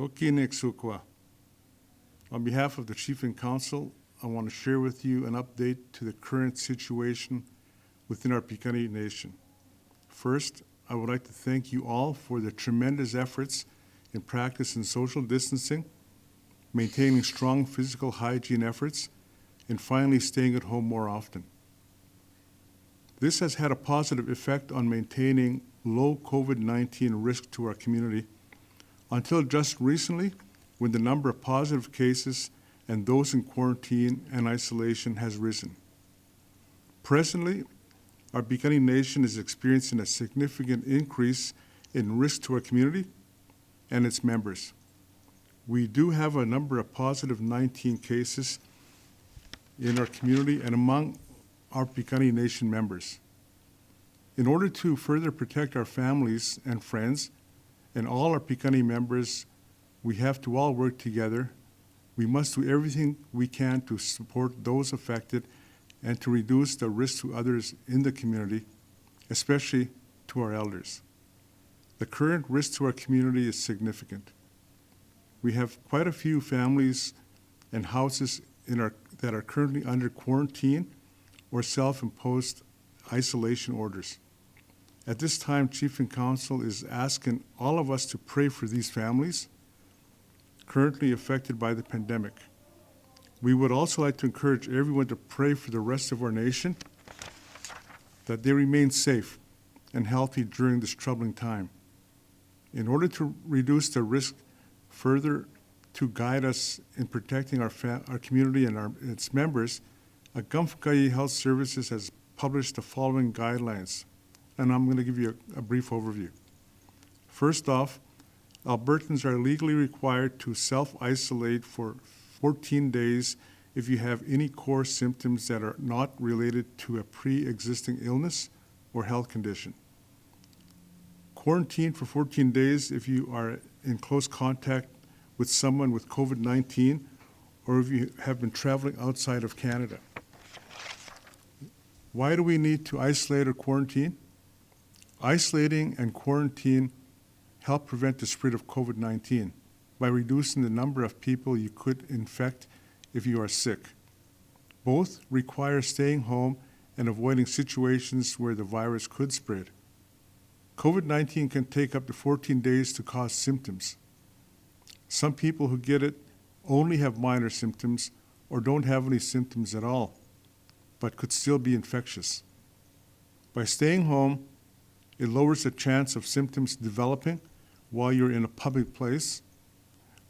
Oki Niiksookowks. On behalf of the Chief and Council, I want to share with you an update to the current situation within our Piikani Nation. First, I would like to thank you all for the tremendous efforts in practicing social distancing, maintaining strong physical hygiene efforts, and finally staying at home more often. This has had a positive effect on maintaining low COVID-19 risk to our community until just recently, when the number of positive cases and those in quarantine and isolation has risen. Presently, our Piikani Nation is experiencing a significant increase in risk to our community and its members. We do have a number of positive 19 cases in our community and among our Piikani Nation members. In order to further protect our families and friends and all our Piikani members, we have to all work together. We must do everything we can to support those affected and to reduce the risk to others in the community, especially to our elders. The current risk to our community is significant. We have quite a few families and houses that are currently under quarantine or self-imposed isolation orders. At this time, Chief and Council is asking all of us to pray for these families currently affected by the pandemic. We would also like to encourage everyone to pray for the rest of our nation, that they remain safe and healthy during this troubling time. In order to reduce the risk further to guide us in protecting our community and its members, Agamfkayi Health Services has published the following guidelines, and I'm going to give you a brief overview. First off, Albertans are legally required to self-isolate for 14 days if you have any core symptoms that are not related to a pre-existing illness or health condition. Quarantine for 14 days if you are in close contact with someone with COVID-19 or if you have been traveling outside of Canada. Why do we need to isolate or quarantine? Isolating and quarantine help prevent the spread of COVID-19 by reducing the number of people you could infect if you are sick. Both require staying home and avoiding situations where the virus could spread. COVID-19 can take up to 14 days to cause symptoms. Some people who get it only have minor symptoms or don't have any symptoms at all, but could still be infectious. By staying home, it lowers the chance of symptoms developing while you're in a public place,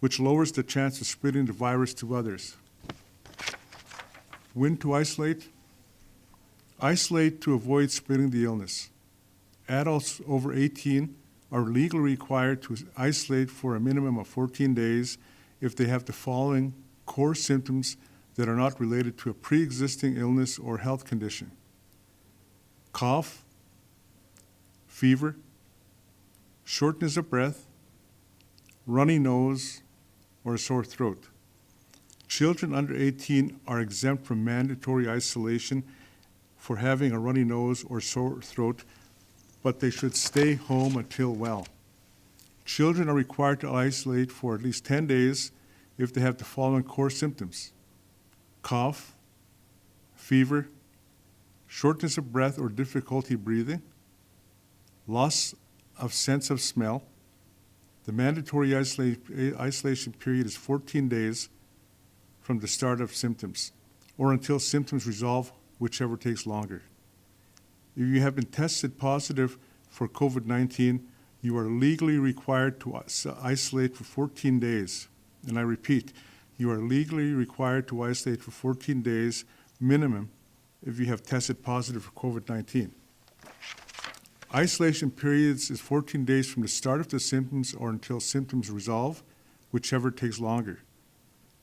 which lowers the chance of spreading the virus to others. When to isolate? Isolate to avoid spreading the illness. Adults over 18 are legally required to isolate for a minimum of 14 days if they have the following core symptoms that are not related to a pre-existing illness or health condition: cough, fever, shortness of breath, runny nose, or a sore throat. Children under 18 are exempt from mandatory isolation for having a runny nose or sore throat, but they should stay home until well. Children are required to isolate for at least 10 days if they have the following core symptoms: cough, fever, shortness of breath or difficulty breathing, loss of sense of smell. The mandatory isolation period is 14 days from the start of symptoms or until symptoms resolve, whichever takes longer. If you have been tested positive for COVID-19, you are legally required to isolate for 14 days. And I repeat, you are legally required to isolate for 14 days minimum if you have tested positive for COVID-19. Isolation periods is 14 days from the start of the symptoms or until symptoms resolve, whichever takes longer.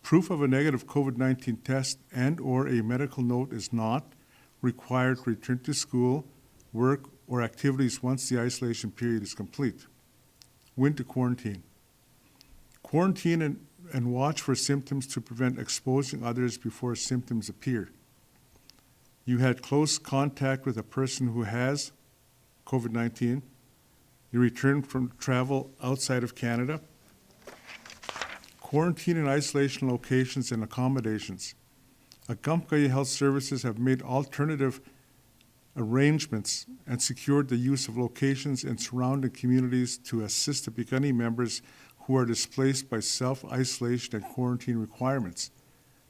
Proof of a negative COVID-19 test and/or a medical note is not required to return to school, work, or activities once the isolation period is complete. When to quarantine? Quarantine and watch for symptoms to prevent exposing others before symptoms appear. You had close contact with a person who has COVID-19, you returned from travel outside of Canada, Quarantine and isolation locations and accommodations. Akamka'i Health Services have made alternative arrangements and secured the use of locations in surrounding communities to assist the Piikani members who are displaced by self-isolation and quarantine requirements.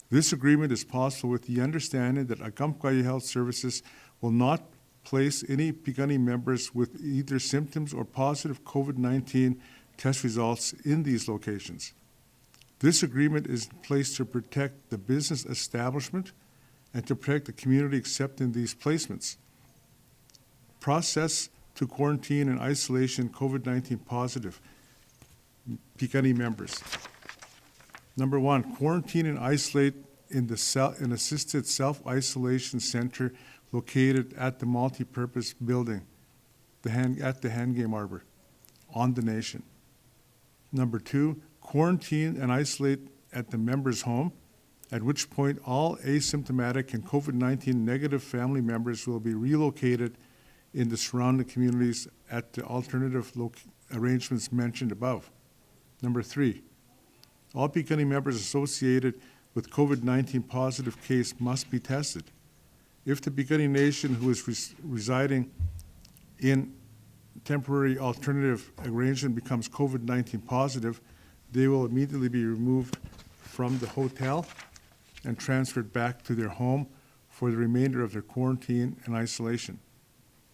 This agreement is possible with the understanding that Akamka'i Health Services will not place any Piikani members with either symptoms or positive COVID-19 test results in these locations. This agreement is in place to protect the business establishment and to protect the community accepting these placements. Process to quarantine and isolation COVID-19 positive Piikani members. Number one, quarantine and isolate in an assisted self-isolation center located at the multi-purpose building at the Handgame Arbor on the nation. Number two, quarantine and isolate at the member's home, at which point all asymptomatic and COVID-19 negative family members will be relocated in the surrounding communities at the alternative arrangements mentioned above. Number three, all Piikani members associated with COVID-19 positive case must be tested. If the Piikani Nation who is residing in temporary alternative arrangement becomes COVID-19 positive, they will immediately be removed from the hotel and transferred back to their home for the remainder of their quarantine and isolation.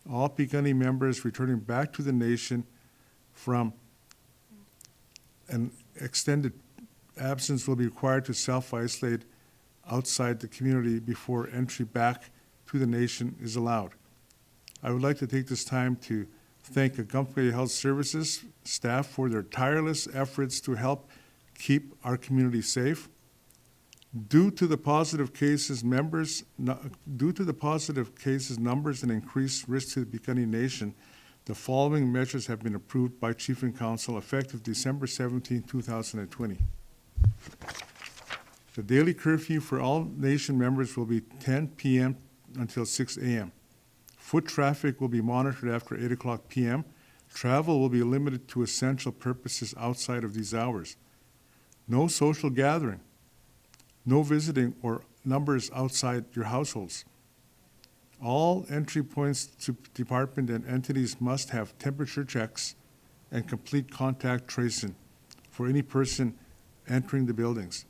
All Piikani members returning back to the nation from an extended absence will be required to self-isolate outside the community before entry back to the nation is allowed. I would like to take this time to thank Akamka'i Health Services staff for their tireless efforts to help keep our community safe. Due to the positive cases numbers and increased risk to the Piikani Nation, the following measures have been approved by Chief and Council effective December 17, 2020. The daily curfew for all nation members will be 10 p.m. until 6 a.m. Foot traffic will be monitored after 8 o'clock p.m. Travel will be limited to essential purposes outside of these hours. No social gathering. No visiting or numbers outside your households. All entry points to department and entities must have temperature checks and complete contact tracing for any person entering the buildings.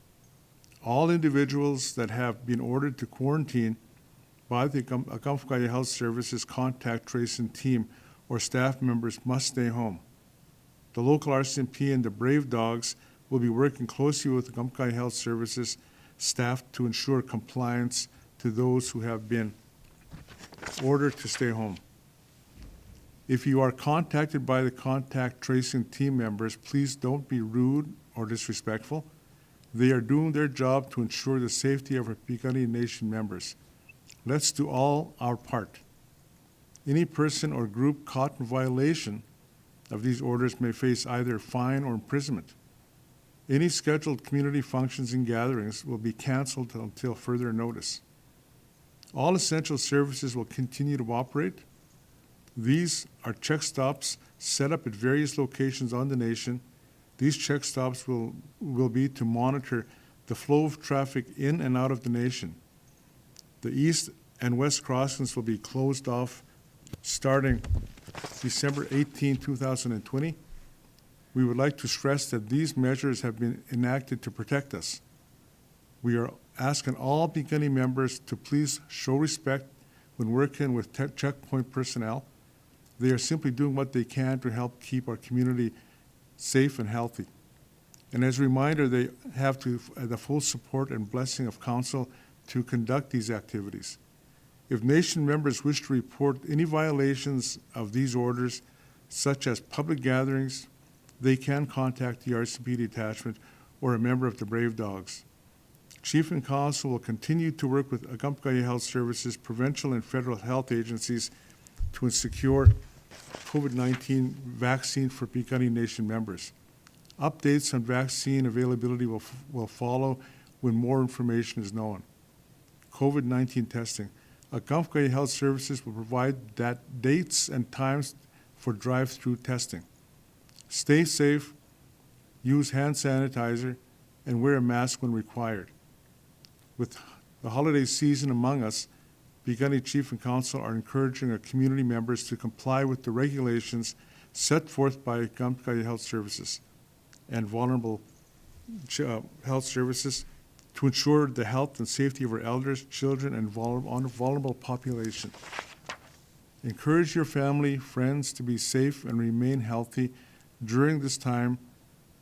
All individuals that have been ordered to quarantine by the Akamka'i Health Services contact tracing team or staff members must stay home. The local RCMP and the Brave Dogs will be working closely with Akamka'i Health Services staff to ensure compliance to those who have been ordered to stay home. If you are contacted by the contact tracing team members, please don't be rude or disrespectful. They are doing their job to ensure the safety of our Piikani Nation members. Let's do all our part. Any person or group caught in violation of these orders may face either fine or imprisonment. Any scheduled community functions and gatherings will be canceled until further notice. All essential services will continue to operate. These are check stops set up at various locations on the nation. These check stops will be to monitor the flow of traffic in and out of the nation. The east and west crossings will be closed off starting December 18, 2020. We would like to stress that these measures have been enacted to protect us. We are asking all Piikani members to please show respect when working with checkpoint personnel. They are simply doing what they can to help keep our community safe and healthy. And as a reminder, they have the full support and blessing of Council to conduct these activities. If Nation members wish to report any violations of these orders, such as public gatherings, they can contact the RCP detachment or a member of the Brave Dogs. Chief and Council will continue to work with Akamka'i Health Services, provincial and federal health agencies to secure COVID-19 vaccine for Piikani Nation members. Updates on vaccine availability will follow when more information is known. COVID-19 testing. Akamka'i Health Services will provide dates and times for drive-through testing. Stay safe, use hand sanitizer, and wear a mask when required. With the holiday season among us, Piikani Chief and Council are encouraging our community members to comply with the regulations set forth by Gamtkaya Health Services and vulnerable health services to ensure the health and safety of our elders, children, and vulnerable population. Encourage your family, friends to be safe and remain healthy during this time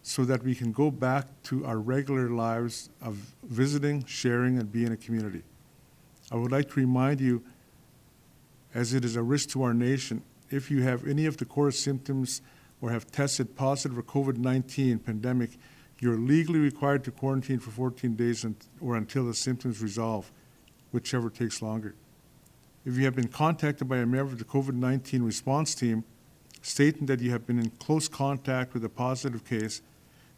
so that we can go back to our regular lives of visiting, sharing, and being a community. I would like to remind you, as it is a risk to our nation, if you have any of the core symptoms or have tested positive for COVID-19 pandemic, you're legally required to quarantine for 14 days or until the symptoms resolve, whichever takes longer. If you have been contacted by a member of the COVID-19 response team stating that you have been in close contact with a positive case,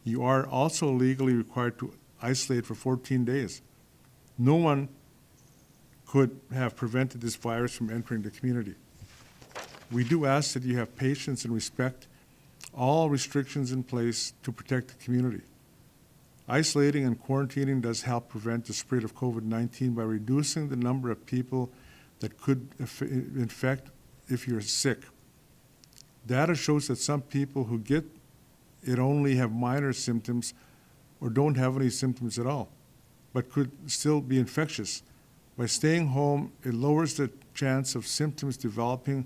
you are also legally required to isolate for 14 days. No one could have prevented this virus from entering the community. We do ask that you have patience and respect all restrictions in place to protect the community. Isolating and quarantining does help prevent the spread of COVID-19 by reducing the number of people that could infect if you're sick. Data shows that some people who get it only have minor symptoms or don't have any symptoms at all, but could still be infectious. By staying home, it lowers the chance of symptoms developing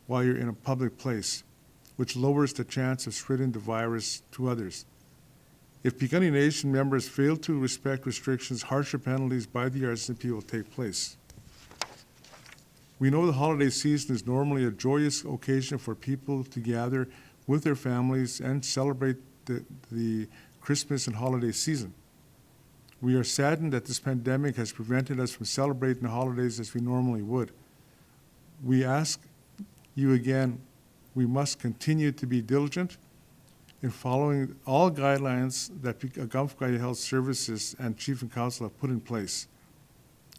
while you're in a public place, which lowers the chance of spreading the virus to others. If Piikani Nation members fail to respect restrictions, harsher penalties by the RCMP will take place. We know the holiday season is normally a joyous occasion for people to gather with their families and celebrate the Christmas and holiday season. We are saddened that this pandemic has prevented us from celebrating the holidays as we normally would. We ask you again, we must continue to be diligent in following all guidelines that Gamtkaya Health Services and Chief and Council have put in place.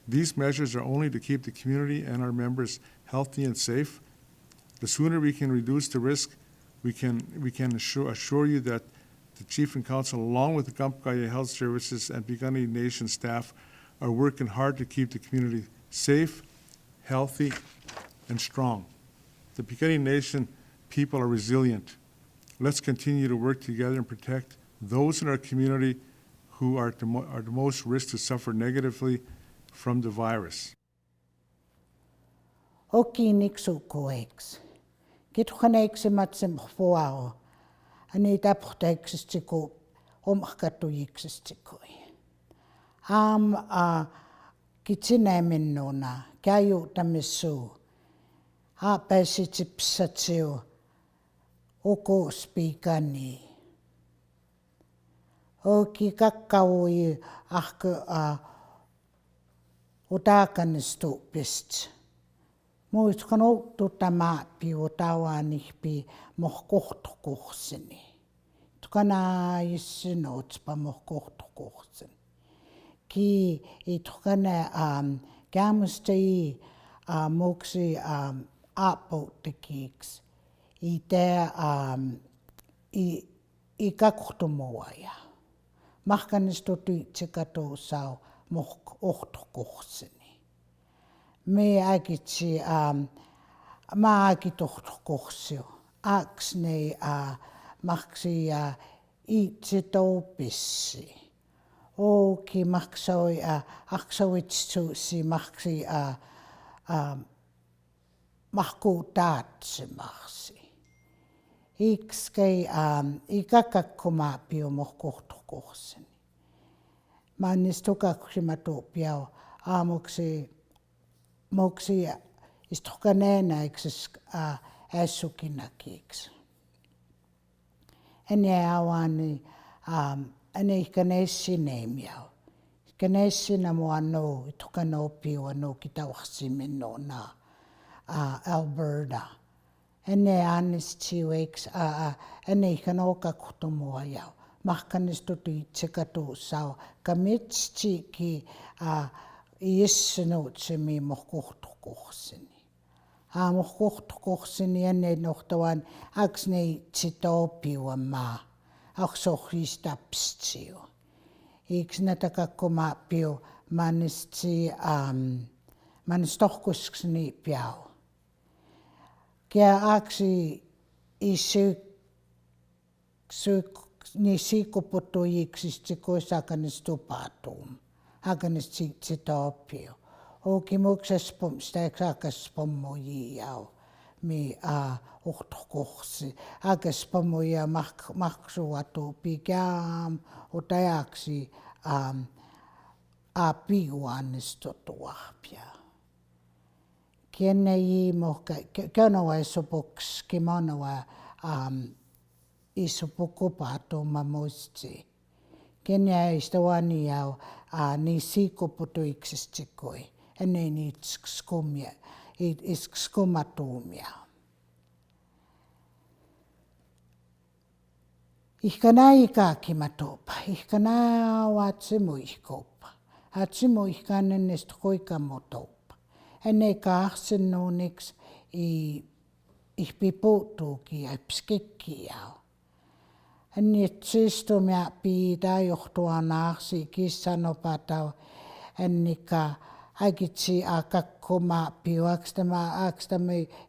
These measures are only to keep the community and our members healthy and safe. The sooner we can reduce the risk, we can assure you that the Chief and Council, along with the Gamtkaya Health Services and Piikani Nation staff, are working hard to keep the community safe, healthy, and strong. The Piikani Nation people are resilient. Let's continue to work together and protect those in our community who are the most risk to suffer negatively from the virus. Oki Niiksookowks. Kitrukaneiksi matsem fuao. Ani taphtaiksistiko omkatuiksistikoi. Kitsinäminnuna käyuttamissu. Pääsitsipsatsiu. Oko Piikani. Oki kakkaui ahke utaakannistu pist. Muistkan outtu tämä piutauanihpi mohkohtokuhseni. Tukana issinoutspa mohkohtokuhsen. Ki itukana kämustei moksi aapoutekiks. Itä i kakkuhtumuaja. Mahkannistu tyitsikatu sau mohkohtokuhseni. Me äkitsi mä äkitohtokuhsio. Aksnei maksi itse toupissi. Oki maksoi aksovitsusi maksi mahku taatsimahsi. Ikskei ikakakkuma pio mohkohtokuhseni. Mä nistukaksima piao moksi istukanenaiksis ässukinnakiiksi. Ene awani ane ikaneessineimiao. Ikaneessina mua no itukanopiua no kitauhsiminno na Alberta. Ene annistiueks ane ikanokakutumuajao. Mahkanistutu itsekatu sau kamitsi ki issinoutsemi mohkohtokuhseni. Mohkohtokuhseni enne nohtavan aksnei tsitopiuamaa. Aksohistapstsiu. iksnatakakkumaappiu manistorkussni piau. Kia aksi ni siikuputujiksistikuisakanis-tupatuum, akanis-sitooppiu. Oki muksespum staksaakaspommujiau mi uhtukuhsi, akaspommuja maksuatu pikiam utajaksi piuannistotuahpia. Kenne jiimohka, könova isupuks kimonova isupukupatuuma muistsi. Kenne istawani jau ni siikuputuiksistikui, enne niitä skumatuumia. Ihkana ikakimatopa, ihkana awatsimuihkopa, atsimuihkanen istukuikamotopa. Enne kaahsennuuniks ihpipuutuuki ja pskikkiau. Enne tsistumia piitä johtua naahsi kissanopatau ennika aikitsi akakkuma piuakstama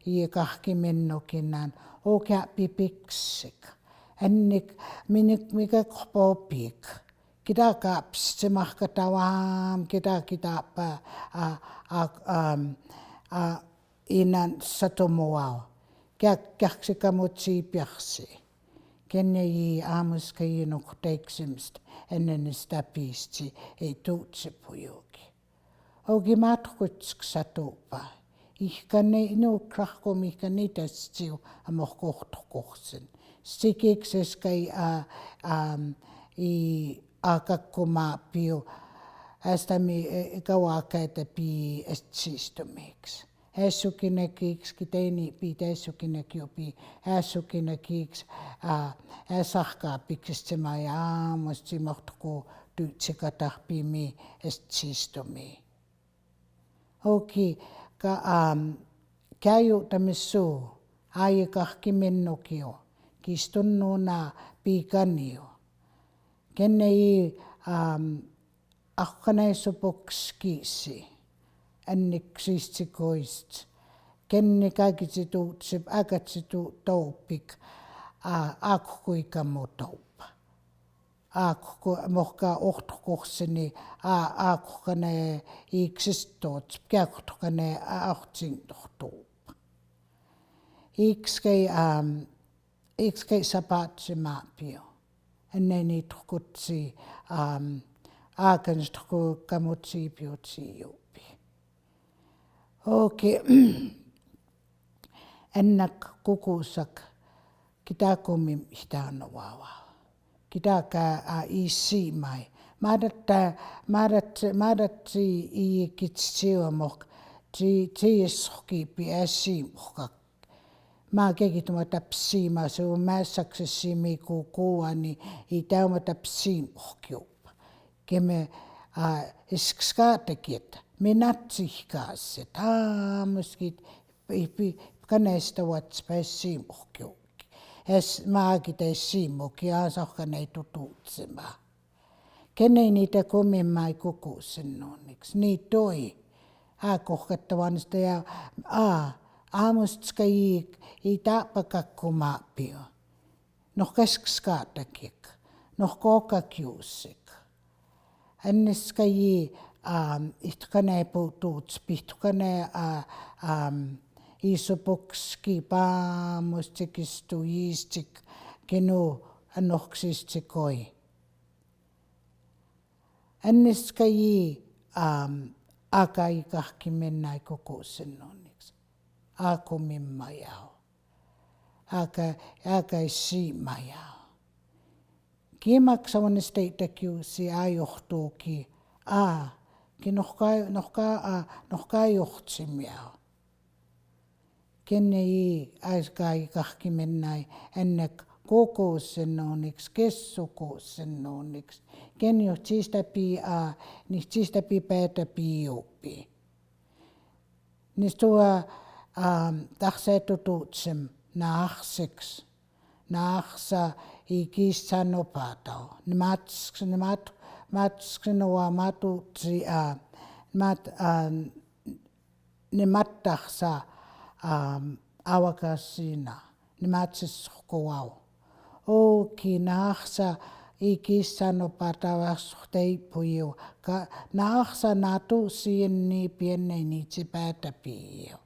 iikahkiminnukinnan okia pipiksik. Ennik mikä kopopik. Kita kapsimahkatawaam kita inan satomuau. Käksikamutsi piaksi. Kenne aamuska nukteiksimst ennen sitä piisti ei tuutse pujuki. Ogi matkutskatupa. Ihkane nukrahkom ihka nitastiu amohkohtokohsen. Sikikseski akakkuma piu ästämi kauakaita pii estistumiksi. Ässukinäkiks kiteini piitäissukinäki opi ässukinäkiks äsahkaa piksistema ja aamusti mohtuku tytsikatahpimi estistumii. Oki käjutamissuu aikahki minnukio kistunnuuna piikanio. Kennei ahkanaisupuks kiisi. Enniksistikoist. Kenne kaikitsi tuutsip äkätsi tuupik akkuikamutouppa. Akku mohka ohtukohseni akkukane iksistots käktukane ahtsintohtuuppa. Ikskei sapatsimaapio. Ennen niitä kutsi aakanstku kamutsi piutsi juupi. Oki ennak kukusak kita kumim ihtaanuvaa. Kita isimai. Madatsi iikitsiuamok tiisohki piäsimuhka. Mä kekituma psiima se on mässäksesi miku kuuani i täymata psiimohkiupa. Keme iskskaatekit. Me natsihkaaset. Muskit kaneista vatspäis mohkiukki. Es maakite siimoki aasahkan ei tutuutsemaa. Kenen niitä komimmai kukuusen nonniksi. Niin toi. Kohkattavanista ja aamusta ei taapakakkumaapio. Noh keskskaatakik. Noh kokakiusik. Enneska ihtkane puutuuts, ihtkane isopokski paamustikistu jiistik kenu anoksistikoi. Enneska akaikahki mennäi kokuusen nonniksi. Akumimmajau. Akaisiimajau. Kiemaksavan steitäkiusi ajohtuuki. Nohkaa johtsimia. Kenne äskai kahki mennäi ennen kokouksen onniks, kessukouksen onniks. Ken jo siistäpi päätä piiuppi. Niin tuo tahse tutuutsem naahsa i kissan opatau. Nemat maatskinoa matutsi ne mattahsa awakasina ne matsiskuau. Oki naahsa ikissano patavasuhteipuju ka naahsa natu sienni pienne niitsi päätäpiio.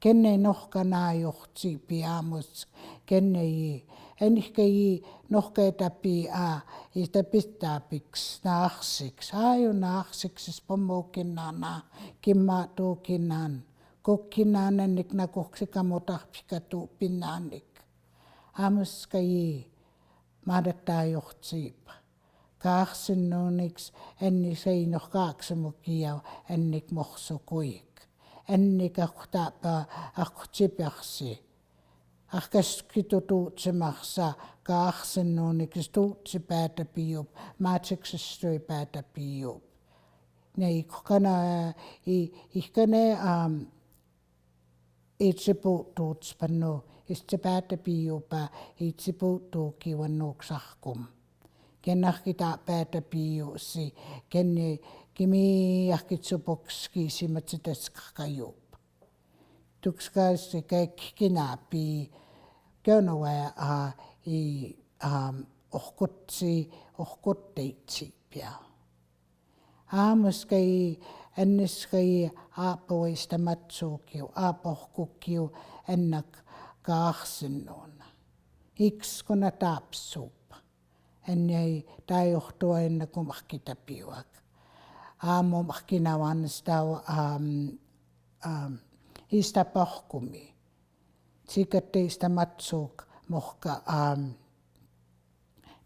Kenne nohkana johti piamus kenne ji enhkei nohkeita pia istä pitää piks naahsiks aio naahsiks pommokinana kimma tuukinan kokkinan ennikna koksikamo pika pinnanik amuskai madattaa johtsiipa kaahsin noniks enni sei nohkaaksemukia ennik mohsukuik ennik ahtaapa ahtsipersi ahkaskitutuutsemassa kaahsin noniks tuutsi päätä piup maatseksestoi päätä piup ne ihkane itse puuttuutspanno itse päätä piupa itse puuttuuki vannuksahkum kennahkita päätä piusi kenne kimi ahkitsupokski simatsitaskakajup tukskaisi kaikkinaapi könnoa ohkotteitsi pia aamuskai enniskai aapoista matsuukiu aapohkukiu ennak kaahsinnuna ikskona taapsuupa ennei tai johtua ennen kuin mahkita piuak aamu mahkina vanstau ista pohkumi sikatteista matsuuk mohka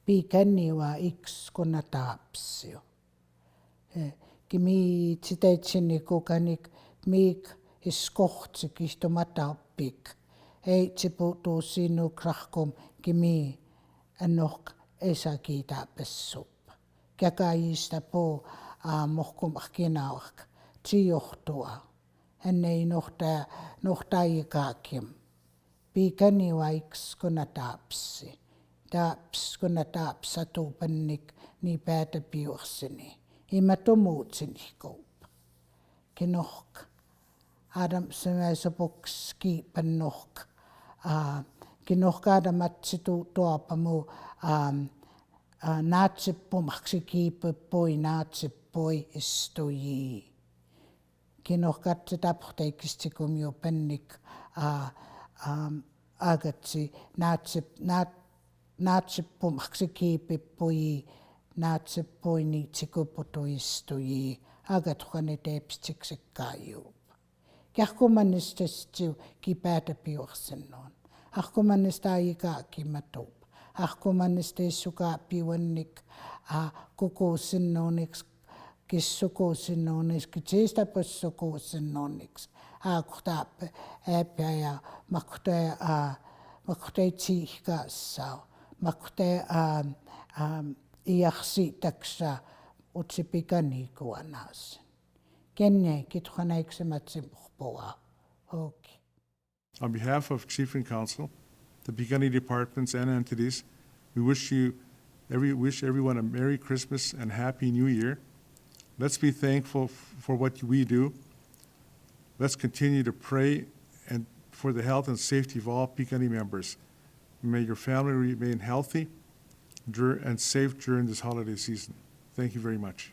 piikaniwa ikskona taapsio kimi siteitsini kukanik miik iskohtsi kistomatauppik ei tsiputuu sinu krahkom kimi ennohk esa kiita pessup käkäjistä po mohkumahkinauak tsijohtua ennei nohtaikaakim piikaniwa ikskona taapsi taapskona taapsatu pannik ni päätä piursini imatomuutsin koup kenohk adam semaisopoksi pannohk kenohk adamatsi tuopamu naatsippumaksi kiipepoi naatsipoi istuji kenohk katse taphteikistikum jo pennik agatsi naatsippumaksi kiipepoi naatsipoi niitsikuputuistuji agathuane teepstiksikkaajuu Kähkumannistastiu ki päätä piorsennoon. Ahkumannista aikaa kimatup. Ahkumannistisuka piuannik kokoussinnooniksi kissukoussinnooniksi kitsistä possukoussinnooniksi. Ahkutaa äpä ja makutei tsiihkaassa. Makutei iahsitaksa utsi pikani kuanaas. Kenne kithuaneiksematsi muhpoa. Okay. On behalf of Chief and Council, the Piikani departments and entities, we wish everyone a Merry Christmas and Happy New Year. Let's be thankful for what we do. Let's continue to pray and for the health and safety of all Piikani members. May your family remain healthy and safe during this holiday season. Thank you very much.